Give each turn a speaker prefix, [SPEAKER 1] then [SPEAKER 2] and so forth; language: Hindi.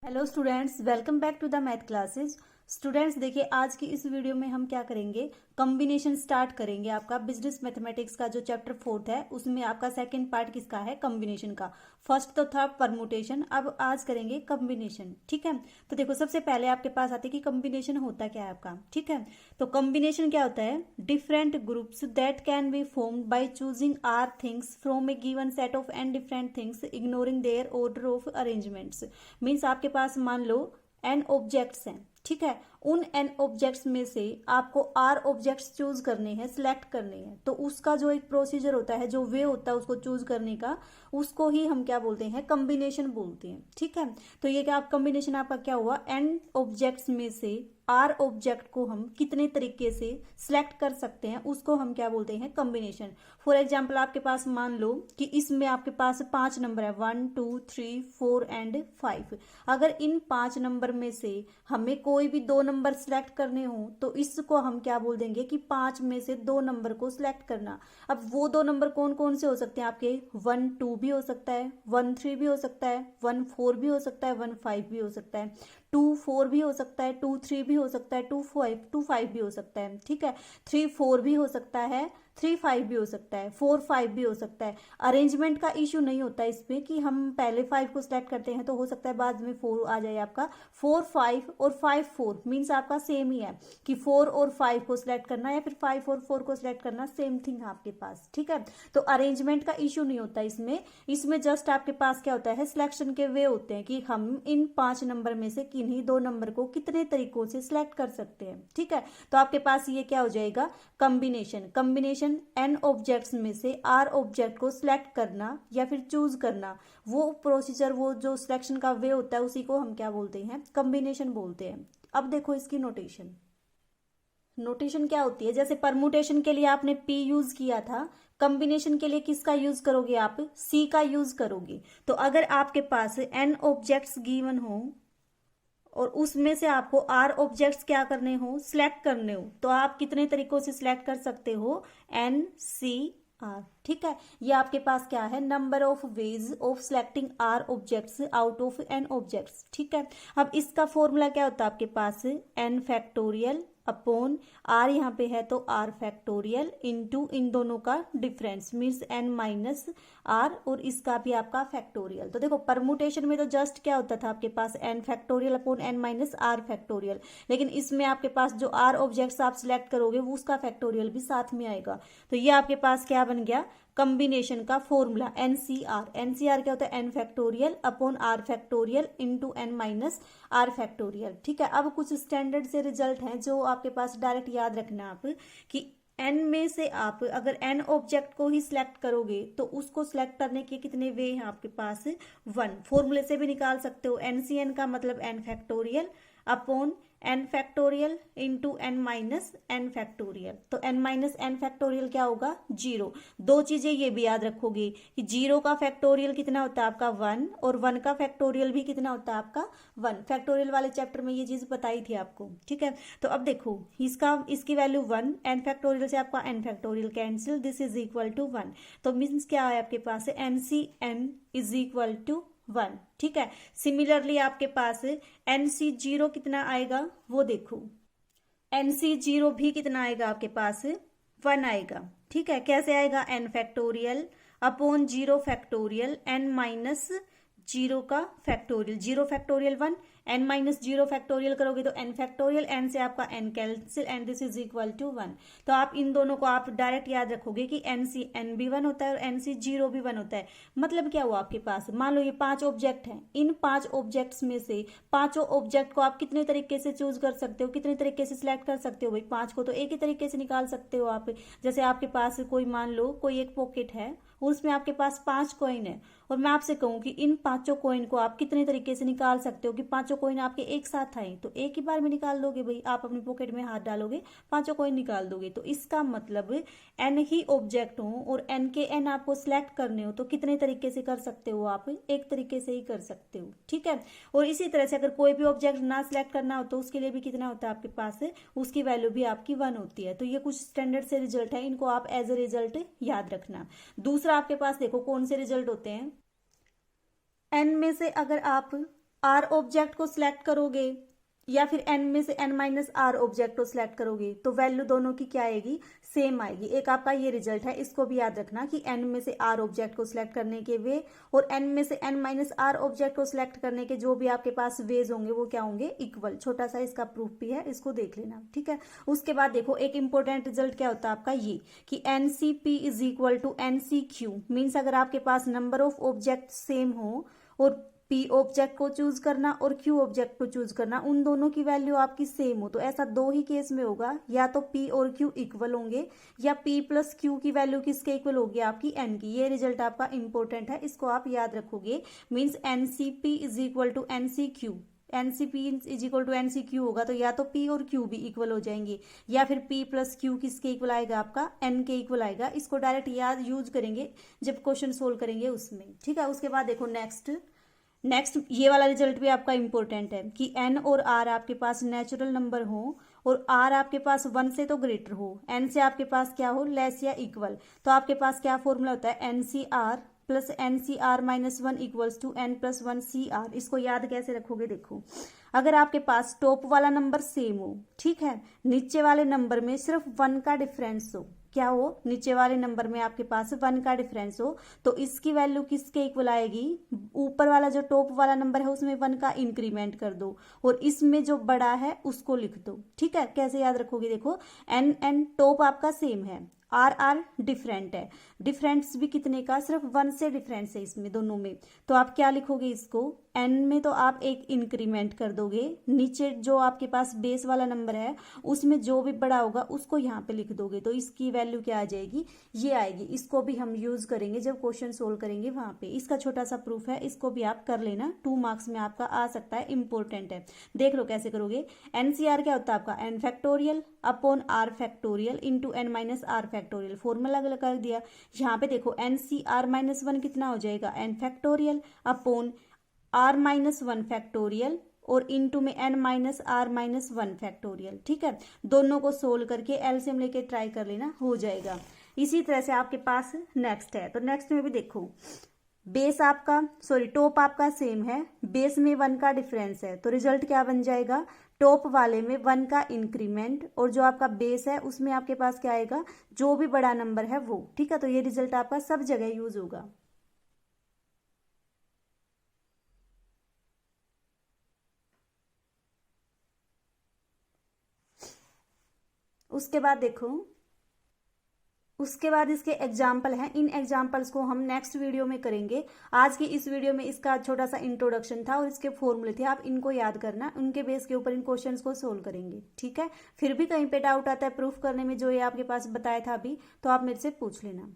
[SPEAKER 1] Hello students, welcome back to the math classes. Students देखिए, आज की इस वीडियो में हम क्या करेंगे, कॉम्बिनेशन स्टार्ट करेंगे। आपका बिजनेस मैथमेटिक्स का जो चैप्टर 4 है उसमें आपका सेकंड पार्ट किसका है, कॉम्बिनेशन का। फर्स्ट तो था परमुटेशन, अब आज करेंगे कॉम्बिनेशन। ठीक है, तो देखो सबसे पहले आपके पास आते कि कॉम्बिनेशन होता क्या है आपका। ठीक है, तो कॉम्बिनेशन क्या होता है, different groups that can be formed by choosing r things from a given set of n different things ignoring their order of arrangements. Means आपके पास मान लो एन ऑब्जेक्ट्स हैं। ठीक है, उन एन ऑब्जेक्ट्स में से आपको आर ऑब्जेक्ट्स चूज करने हैं, सिलेक्ट करने हैं। तो उसका जो एक प्रोसीजर होता है, जो वे होता है उसको चूज करने का, उसको ही हम क्या बोलते हैं, कॉम्बिनेशन बोलते हैं। ठीक है, तो ये क्या आप कॉम्बिनेशन आपका क्या हुआ, एन ऑब्जेक्ट्स में से आर ऑब्जेक्ट को हम कितने तरीके से सिलेक्ट कर सकते हैं, उसको हम क्या बोलते हैं, कॉम्बिनेशन। फॉर एग्जाम्पल आपके पास मान लो कि इसमें आपके पास 5 नंबर है, 1 2 3 4 एंड 5। अगर इन 5 नंबर में से हमें कोई भी 2 नंबर सिलेक्ट करने हो तो इसको हम क्या बोल देंगे कि 5 में से 2 नंबर को सिलेक्ट करना। अब वो 2 नंबर कौन कौन से हो सकते हैं आपके, 1 2 भी हो सकता है, 1 3 भी हो सकता है, 1 4 भी हो सकता है, 1 5 भी हो सकता है, 2 4 भी हो सकता है, 2 3 भी हो सकता है, 2 5 भी हो सकता है। ठीक है, 3 4 भी हो सकता है, 3 5 भी हो सकता है, 4 5 भी हो सकता है। अरेंजमेंट का इश्यू नहीं होता है इसमें कि हम पहले 5 को सिलेक्ट करते हैं तो हो सकता है बाद में 4 आ जाए आपका। 4 5 और 5 4 मीन्स आपका सेम ही है कि 4 और 5 को सिलेक्ट करना या फिर 5 और 4 को सिलेक्ट करना, सेम थिंग है आपके पास। ठीक है, तो अरेंजमेंट का इश्यू नहीं होता इसमें जस्ट आपके पास क्या होता है, सिलेक्शन के वे होते हैं कि हम इन 5 नंबर में से किन्हीं 2 नंबर को कितने तरीकों से सिलेक्ट कर सकते हैं। ठीक है, तो आपके पास ये क्या हो जाएगा, कॉम्बिनेशन। कॉम्बिनेशन एन ऑब्जेक्ट्स में से आर ऑब्जेक्ट को सिलेक्ट करना या फिर चूज करना, वो प्रोसीजर, वो जो सिलेक्शन का वे होता है उसी को हम क्या बोलते हैं, कॉम्बिनेशन बोलते हैं। अब देखो इसकी नोटेशन। नोटेशन क्या होती है, जैसे परमुटेशन के लिए आपने पी यूज किया था, कॉम्बिनेशन के लिए किसका यूज करोगे आप, सी का यूज करोगे। तो अगर आपके पास एन ऑब्जेक्ट्स गिवन हो और उसमें से आपको आर ऑब्जेक्ट्स क्या करने हो, सिलेक्ट करने हो, तो आप कितने तरीकों से सिलेक्ट कर सकते हो, एन सी आर। ठीक है, ये आपके पास क्या है, number of ways of selecting r objects out of n objects. ठीक है, अब इसका फॉर्मूला क्या होता है आपके पास, एन फैक्टोरियल अपॉन आर, यहाँ पे है तो आर फैक्टोरियल इंटू इन दोनों का difference means n minus r, और इसका भी आपका फैक्टोरियल। तो देखो परमुटेशन में तो जस्ट क्या होता था आपके पास, n factorial upon n minus r factorial, लेकिन इसमें आपके पास जो आर ऑब्जेक्ट्स आप सिलेक्ट करोगे वो उसका फैक्टोरियल भी साथ में आएगा। तो ये आपके पास क्या बन गया, कॉम्बिनेशन का फॉर्मूला एनसीआर। एनसीआर क्या होता है, n factorial upon r factorial into n minus r factorial. ठीक है, अब कुछ स्टैंडर्ड से रिजल्ट हैं जो आपके पास डायरेक्ट याद रखना आप कि एन में से आप अगर एन ऑब्जेक्ट को ही सिलेक्ट करोगे तो उसको सिलेक्ट करने के कितने वे हैं आपके पास, 1। फॉर्मूले से भी निकाल सकते हो, एनसीएन का मतलब n factorial upon n factorial into n minus n factorial. तो एन माइनस एन फैक्टोरियल क्या होगा, 0। दो चीजें ये भी याद रखोगे कि 0 का फैक्टोरियल कितना होता है आपका 1, और 1 का फैक्टोरियल भी कितना होता है आपका 1। फैक्टोरियल वाले चैप्टर में ये चीज बताई थी आपको। ठीक है, तो अब देखो इसकी वैल्यू 1, एन फैक्टोरियल से आपका n factorial cancel, this is equal to 1। तो मीन्स क्या है आपके पास, n C n is equal to 1। ठीक है, सिमिलरली आपके पास एनसी 0 कितना आएगा वो देखो, एनसी 0 भी कितना आएगा आपके पास, 1 आएगा। ठीक है, कैसे आएगा, n factorial upon 0 factorial n minus 0 का factorial, 0 factorial 1, n minus 0 factorial करोगे तो एन फैक्टोरियल, एन से आपका n cancel and this is equal to 1। तो आप इन दोनों को आप डायरेक्ट याद रखोगे कि एन सी एन भी 1 होता है और एन सी 0 भी 1 होता है। मतलब क्या हुआ आपके पास, मान लो ये 5 ऑब्जेक्ट हैं, इन 5 ऑब्जेक्ट्स में से पांचों ऑब्जेक्ट को आप कितने तरीके से चूज कर सकते हो, कितने तरीके से सिलेक्ट कर सकते हो भाई, 5 को तो एक ही तरीके से निकाल सकते हो आप। जैसे आपके पास कोई मान लो कोई एक पॉकेट है, उसमें आपके पास 5 कॉइन है, और मैं आपसे कहूं कि इन 5 कॉइन को आप कितने तरीके से निकाल सकते हो कि 5 कॉइन आपके एक साथ आए, तो एक ही बार में निकाल दोगे भाई, आप अपनी पॉकेट में हाथ डालोगे 5 कॉइन निकाल दोगे। तो इसका मतलब एन ही ऑब्जेक्ट हो और एन के एन आपको सिलेक्ट करने हो तो कितने तरीके से कर सकते हो आप, एक तरीके से ही कर सकते हो। ठीक है, और इसी तरह से अगर कोई भी ऑब्जेक्ट ना सिलेक्ट करना हो तो उसके लिए भी कितना होता है आपके पास, उसकी वैल्यू भी आपकी 1 होती है। तो ये कुछ स्टैंडर्ड से रिजल्ट है, इनको आप एज ए रिजल्ट याद रखना। दूसरा आपके पास देखो कौन से रिजल्ट होते हैं, एन में से अगर आप आर ऑब्जेक्ट को सिलेक्ट करोगे या फिर n में से n माइनस आर ऑब्जेक्ट को सिलेक्ट करोगे तो वैल्यू दोनों की क्या आएगी, सेम आएगी। एक आपका ये रिजल्ट है, इसको भी याद रखना कि n में से r ऑब्जेक्ट को सिलेक्ट करने के वे और n में से n माइनस आर ऑब्जेक्ट को सिलेक्ट करने के जो भी आपके पास वेज होंगे वो क्या होंगे, इक्वल। छोटा सा इसका प्रूफ भी है, इसको देख लेना, ठीक है। उसके बाद देखो एक इंपॉर्टेंट रिजल्ट क्या होता है आपका ये कि NCP is equal to NCQ। Means अगर आपके पास नंबर ऑफ ऑब्जेक्ट सेम हो और P ऑब्जेक्ट को चूज करना और Q ऑब्जेक्ट को चूज करना, उन दोनों की वैल्यू आपकी सेम हो, तो ऐसा दो ही केस में होगा, या तो P और Q इक्वल होंगे या P प्लस Q की वैल्यू किसके इक्वल होगी, आपकी N की। ये रिजल्ट आपका इंपॉर्टेंट है, इसको आप याद रखोगे। Means NCP is equal to NCQ, NCP is equal to NCQ होगा तो या तो P और Q भी इक्वल हो जाएंगे या फिर P प्लस Q किसके इक्वल आएगा, आपका N के इक्वल आएगा। इसको डायरेक्ट याद यूज करेंगे जब क्वेश्चन सोल्व करेंगे उसमें, ठीक है। उसके बाद देखो नेक्स्ट ये वाला रिजल्ट भी आपका इंपॉर्टेंट है कि n और r आपके पास नेचुरल नंबर हो और r आपके पास 1 से तो ग्रेटर हो, n से आपके पास क्या हो, लेस या इक्वल। तो आपके पास क्या फॉर्मूला होता है, NCR plus NCR minus 1 equals to n plus 1 CR। इसको याद कैसे रखोगे, देखो अगर आपके पास टॉप वाला नंबर सेम हो, ठीक है, नीचे वाले नंबर में सिर्फ 1 का डिफरेंस हो, क्या हो, नीचे वाले नंबर में आपके पास 1 का डिफरेंस हो, तो इसकी वैल्यू किसके इक्वल आएगी, ऊपर वाला जो टॉप वाला नंबर है उसमें 1 का इंक्रीमेंट कर दो और इसमें जो बड़ा है उसको लिख दो, ठीक है। कैसे याद रखोगे, देखो n टॉप आपका सेम है, R डिफरेंट है, डिफरेंस भी कितने का, सिर्फ 1 से डिफरेंस है इसमें दोनों में, तो आप क्या लिखोगे, इसको n में तो आप एक इंक्रीमेंट कर दोगे, नीचे जो आपके पास बेस वाला नंबर है उसमें जो भी बड़ा होगा उसको यहाँ पे लिख दोगे, तो इसकी वैल्यू क्या आ जाएगी, ये आएगी। इसको भी हम यूज करेंगे जब क्वेश्चन सोल्व करेंगे वहां पे। इसका छोटा सा प्रूफ है, इसको भी आप कर लेना, 2 मार्क्स में आपका आ सकता है, इंपॉर्टेंट है। देख लो कैसे करोगे। NCR क्या होता है आपका, n factorial upon r factorial into n minus r factorial, formula अलग कर दिया। यहाँ पे देखो NCR माइनस 1 कितना हो जाएगा, n factorial upon r minus 1 factorial और इनटू में n minus r minus 1 factorial, ठीक है। दोनों को सोल्व करके एलसीएम लेके ट्राई कर लेना, हो जाएगा। इसी तरह से आपके पास नेक्स्ट है, तो नेक्स्ट में भी देखो बेस आपका टॉप आपका सेम है, बेस में 1 का डिफरेंस है, तो रिजल्ट क्या बन जाएगा, टॉप वाले में 1 का इंक्रीमेंट और जो आपका बेस है उसमें आपके पास क्या आएगा, जो भी बड़ा नंबर है वो, ठीक है। तो ये रिजल्ट आपका सब जगह यूज होगा। उसके बाद देखो, उसके बाद इसके एग्जाम्पल हैं, इन एग्जाम्पल्स को हम नेक्स्ट वीडियो में करेंगे। आज की इस वीडियो में इसका छोटा सा इंट्रोडक्शन था और इसके फॉर्मूले थे, आप इनको याद करना, उनके बेस के ऊपर इन क्वेश्चंस को सोल्व करेंगे, ठीक है। फिर भी कहीं पे डाउट आता है प्रूफ करने में जो ये आपके पास बताया था अभी, तो आप मेरे से पूछ लेना।